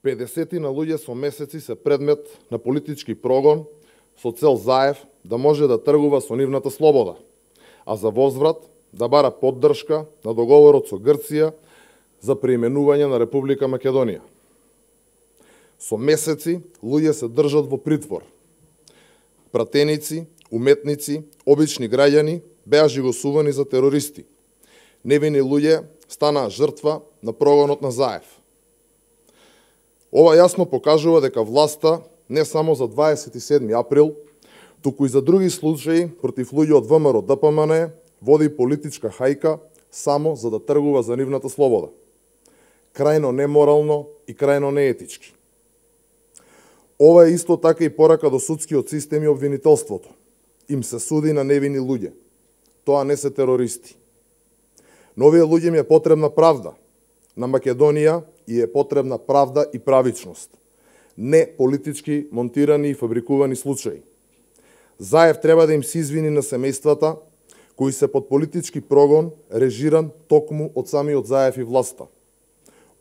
50 на луѓе со месеци се предмет на политички прогон со цел Заев да може да тргува со нивната слобода, а за возврат да бара поддршка на договорот со Грција за преименување на Република Македонија. Со месеци луѓе се држат во притвор. Пратеници, уметници, обични граѓани беа жигосувани за терористи. Невини луѓе станаа жртва на прогонот на Заев. Ова јасно покажува дека власта не само за 27 април, туку и за други случаи против луѓе од ВМРО ДПМН води политичка хајка само за да тргува за нивната слобода. Крајно неморално и крајно неетички. Ова е исто така и порака до судскиот систем и обвинителството. Им се суди на невини луѓе. Тоа не се терористи. На овие луѓе им е потребна правда. На Македонија и е потребна правда и правичност. Не политички монтирани и фабрикувани случаи. Заев треба да им се извини на семејствата кои се под политички прогон, режиран токму од самиот Заев и власта.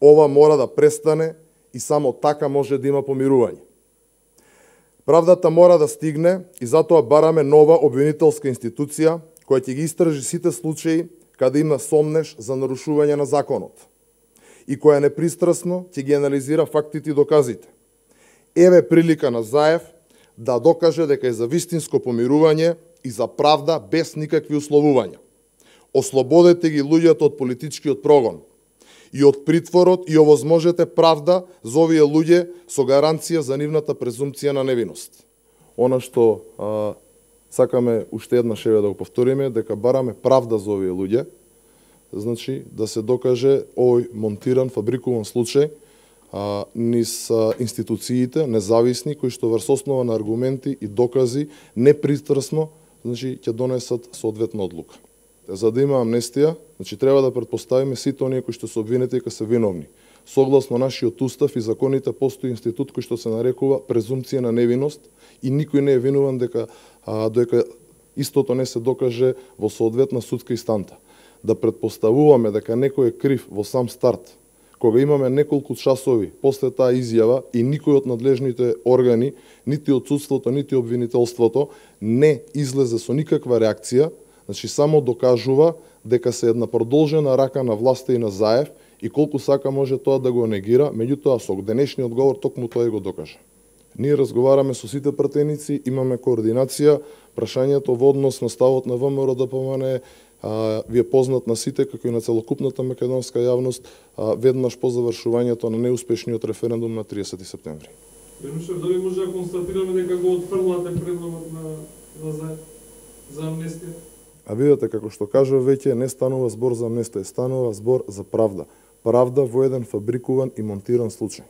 Ова мора да престане и само така може да има помирување. Правдата мора да стигне и затоа бараме нова обвинителска институција која ќе ги истражи сите случаи каде има сомнеш за нарушување на законот и која непристрасно ќе ги анализира фактите и доказите. Еве прилика на Заев да докаже дека е за вистинско помирување и за правда без никакви условувања. Ослободете ги луѓето од политичкиот прогон и од притворот и овозможете правда за овие луѓе со гаранција за нивната презумпција на невиност. Она што сакаме уште еднаш да го повториме, дека бараме правда за овие луѓе, значи да се докаже овој монтиран, фабрикуван случај низ институциите, независни, кои што врз основа на аргументи и докази, непристрасно, значи ќе донесат соодветна одлука. За да има амнестија, значи треба да претпоставиме сите оние кои што се обвинети дека се виновни. Согласно нашиот устав и законите постои институт кој што се нарекува презумпција на невиност и никој не е винуван дека истото не се докаже во соодветна судска инстанта. Да претпоставуваме дека некој е крив во сам старт, кога имаме неколку часови после таа изјава и никој од надлежните органи, нити од судството, нити обвинителството не излезе со никаква реакција, значи само докажува дека се една продолжена рака на власта и на Заев и колку сака може тоа да го негира, меѓутоа со денешниот говор токму тоа го докаже. Ние разговараме со сите пратеници, имаме координација, прашањето во однос на ставот на ВМРО ДПМН ви е познат на сите, како и на целокупната македонска јавност, веднаш по завршувањето на неуспешниот референдум на 30 септември. Денушев, дали може да констатираме дека го отфрлате предлогот на Заев за амнестија? А видите, како што кажа веќе, не станува збор за амнестија, станува збор за правда. Правда во еден фабрикуван и монтиран случај.